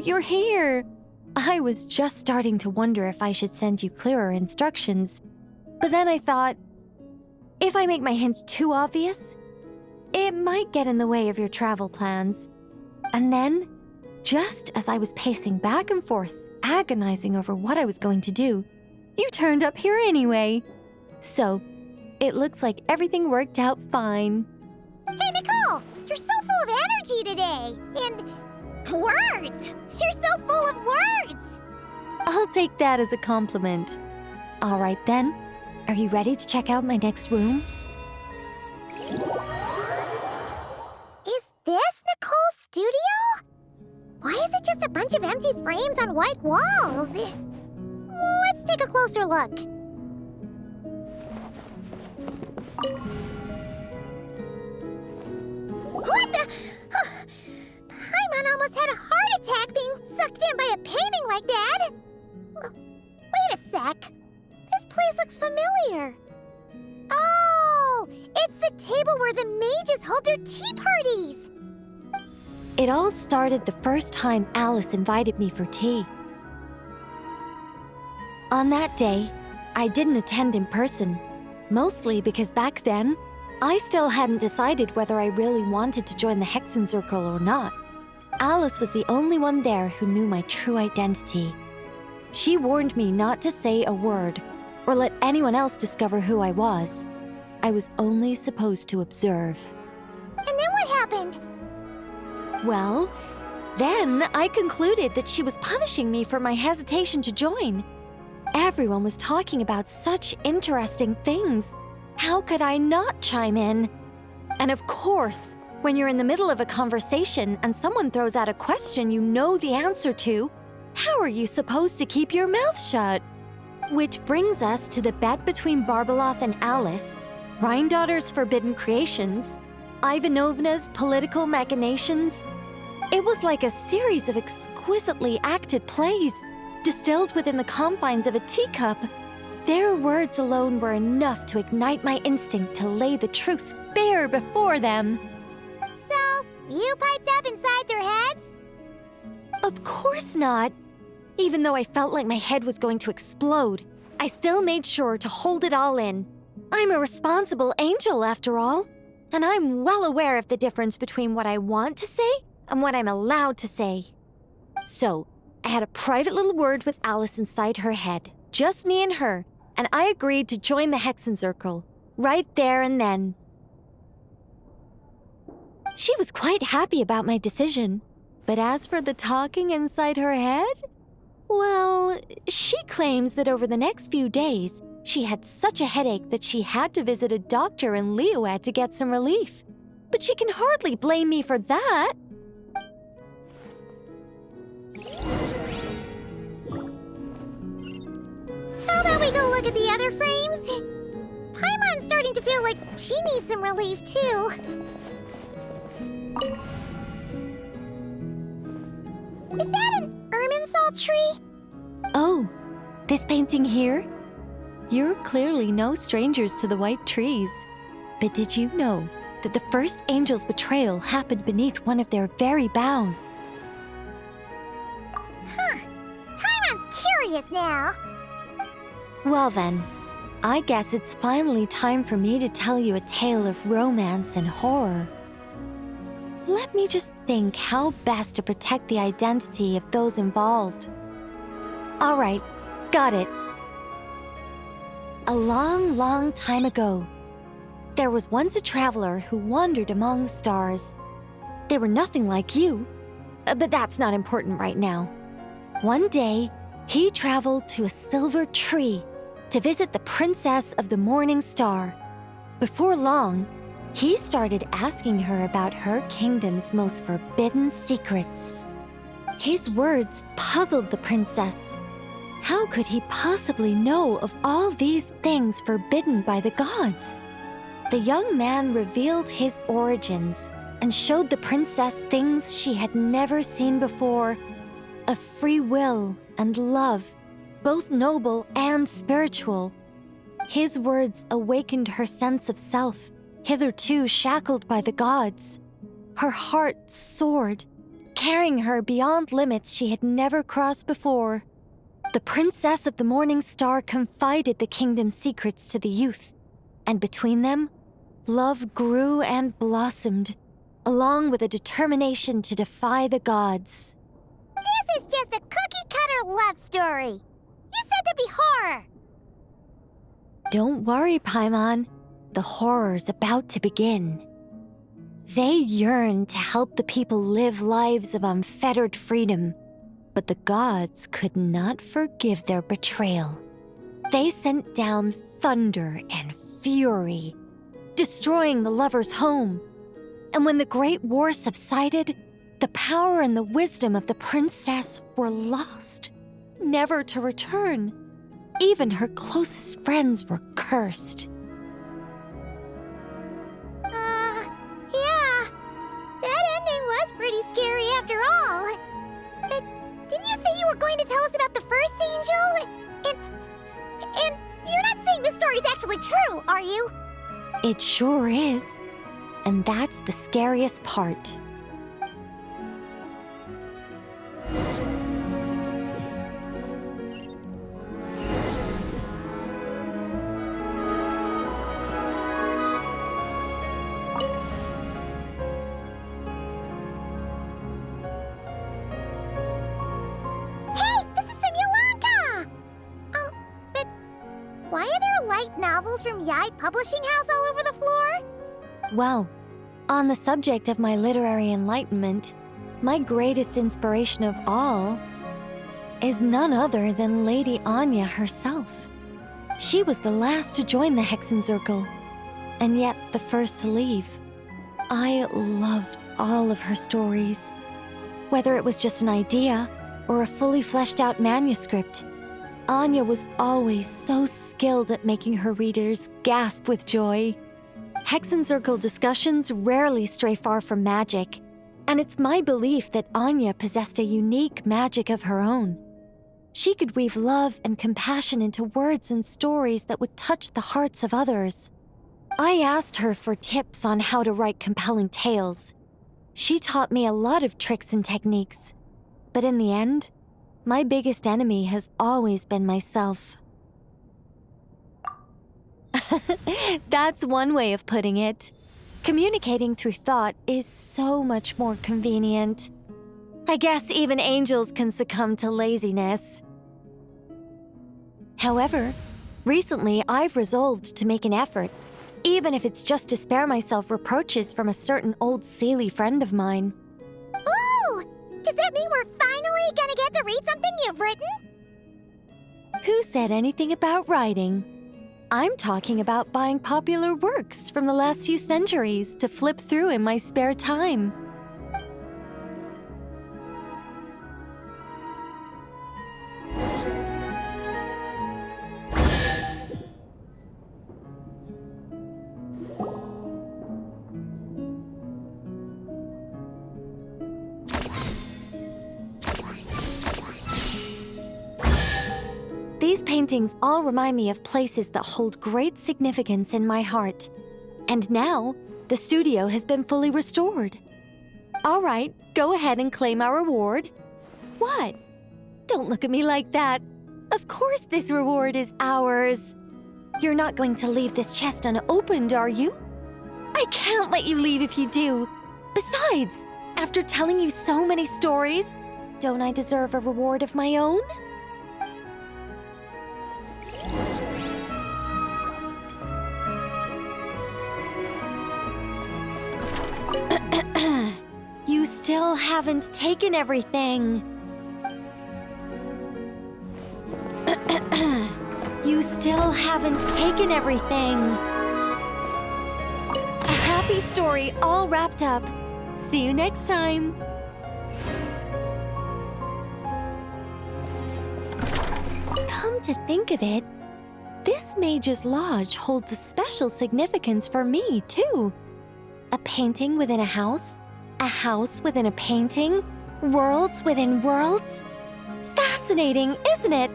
you're here! I was just starting to wonder if I should send you clearer instructions. But then I thought, if I make my hints too obvious, it might get in the way of your travel plans. And then, just as I was pacing back and forth, agonizing over what I was going to do, you turned up here anyway. So, it looks like everything worked out fine. Hey, Nicole! You're so full of energy today! And words! You're so full of words! I'll take that as a compliment. All right then, are you ready to check out my next room? Is this Nicole's studio? Why is it just a bunch of empty frames on white walls? Let's take a closer look. What the? Paimon almost had a heart attack being sucked in by a painting like that. Wait a sec. This place looks familiar. Oh, it's the table where the mages hold their tea parties. It all started the first time Alice invited me for tea. On that day, I didn't attend in person, mostly because back then, I still hadn't decided whether I really wanted to join the Hexen Circle or not. Alice was the only one there who knew my true identity. She warned me not to say a word or let anyone else discover who I was. I was only supposed to observe. And then what happened? Well, then I concluded that she was punishing me for my hesitation to join. Everyone was talking about such interesting things. How could I not chime in? And of course, when you're in the middle of a conversation and someone throws out a question you know the answer to, how are you supposed to keep your mouth shut? Which brings us to the bet between Barbeloth and Alice, Rhindaughter's forbidden creations, Ivanovna's political machinations. It was like a series of exquisitely acted plays, distilled within the confines of a teacup. Their words alone were enough to ignite my instinct to lay the truth bare before them. So, you piped up inside their heads? Of course not. Even though I felt like my head was going to explode, I still made sure to hold it all in. I'm a responsible angel, after all, and I'm well aware of the difference between what I want to say and what I'm allowed to say. So, I had a private little word with Alice inside her head, just me and her, and I agreed to join the Hexen Circle, right there and then. She was quite happy about my decision, but as for the talking inside her head, well, she claims that over the next few days, she had such a headache that she had to visit a doctor in Liyue to get some relief. But she can hardly blame me for that. How about we go look at the other frames? Paimon's starting to feel like she needs some relief, too. Is that an Irminsul tree? Oh, this painting here? You're clearly no strangers to the white trees. But did you know that the first angel's betrayal happened beneath one of their very boughs? Huh. Paimon's curious now. Well then, I guess it's finally time for me to tell you a tale of romance and horror. Let me just think how best to protect the identity of those involved. All right, got it. A long, long time ago, there was once a traveler who wandered among the stars. They were nothing like you, but that's not important right now. One day, he traveled to a silver tree to visit the princess of the morning star. Before long, he started asking her about her kingdom's most forbidden secrets. His words puzzled the princess. How could he possibly know of all these things forbidden by the gods? The young man revealed his origins and showed the princess things she had never seen before: a free will and love, both noble and spiritual. His words awakened her sense of self, hitherto shackled by the gods. Her heart soared, carrying her beyond limits she had never crossed before. The Princess of the Morning Star confided the kingdom's secrets to the youth, and between them, love grew and blossomed, along with a determination to defy the gods. This is just a cookie-cutter love story. You said to be horror. Don't worry, Paimon. The horror's about to begin. They yearned to help the people live lives of unfettered freedom, but the gods could not forgive their betrayal. They sent down thunder and fury, destroying the lovers' home. And when the Great War subsided, the power and the wisdom of the princess were lost, never to return. Even her closest friends were cursed. Yeah. That ending was pretty scary after all. But didn't you say you were going to tell us about the first angel? And you're not saying this story's actually true, are you? It sure is. And that's the scariest part. Why are there light novels from Yai Publishing House all over the floor? Well, on the subject of my literary enlightenment, my greatest inspiration of all is none other than Lady Anya herself. She was the last to join the Hexenzirkel, and yet the first to leave. I loved all of her stories, whether it was just an idea or a fully fleshed out manuscript. Anya was always so skilled at making her readers gasp with joy. Hexenzirkel discussions rarely stray far from magic, and it's my belief that Anya possessed a unique magic of her own. She could weave love and compassion into words and stories that would touch the hearts of others. I asked her for tips on how to write compelling tales. She taught me a lot of tricks and techniques, but in the end, my biggest enemy has always been myself. That's one way of putting it. Communicating through thought is so much more convenient. I guess even angels can succumb to laziness. However, recently I've resolved to make an effort, even if it's just to spare myself reproaches from a certain old Seelie friend of mine. Oh! Does that mean we're finally gonna get to read something you've written? Who said anything about writing? I'm talking about buying popular works from the last few centuries to flip through in my spare time. These paintings all remind me of places that hold great significance in my heart. And now, the studio has been fully restored. All right, go ahead and claim our reward. What? Don't look at me like that. Of course this reward is ours. You're not going to leave this chest unopened, are you? I can't let you leave if you do. Besides, after telling you so many stories, don't I deserve a reward of my own? You still haven't taken everything. You still haven't taken everything. A happy story all wrapped up. See you next time. Come to think of it, this Mage's Lodge holds a special significance for me, too. A painting within a house within a painting, worlds within worlds. Fascinating, isn't it?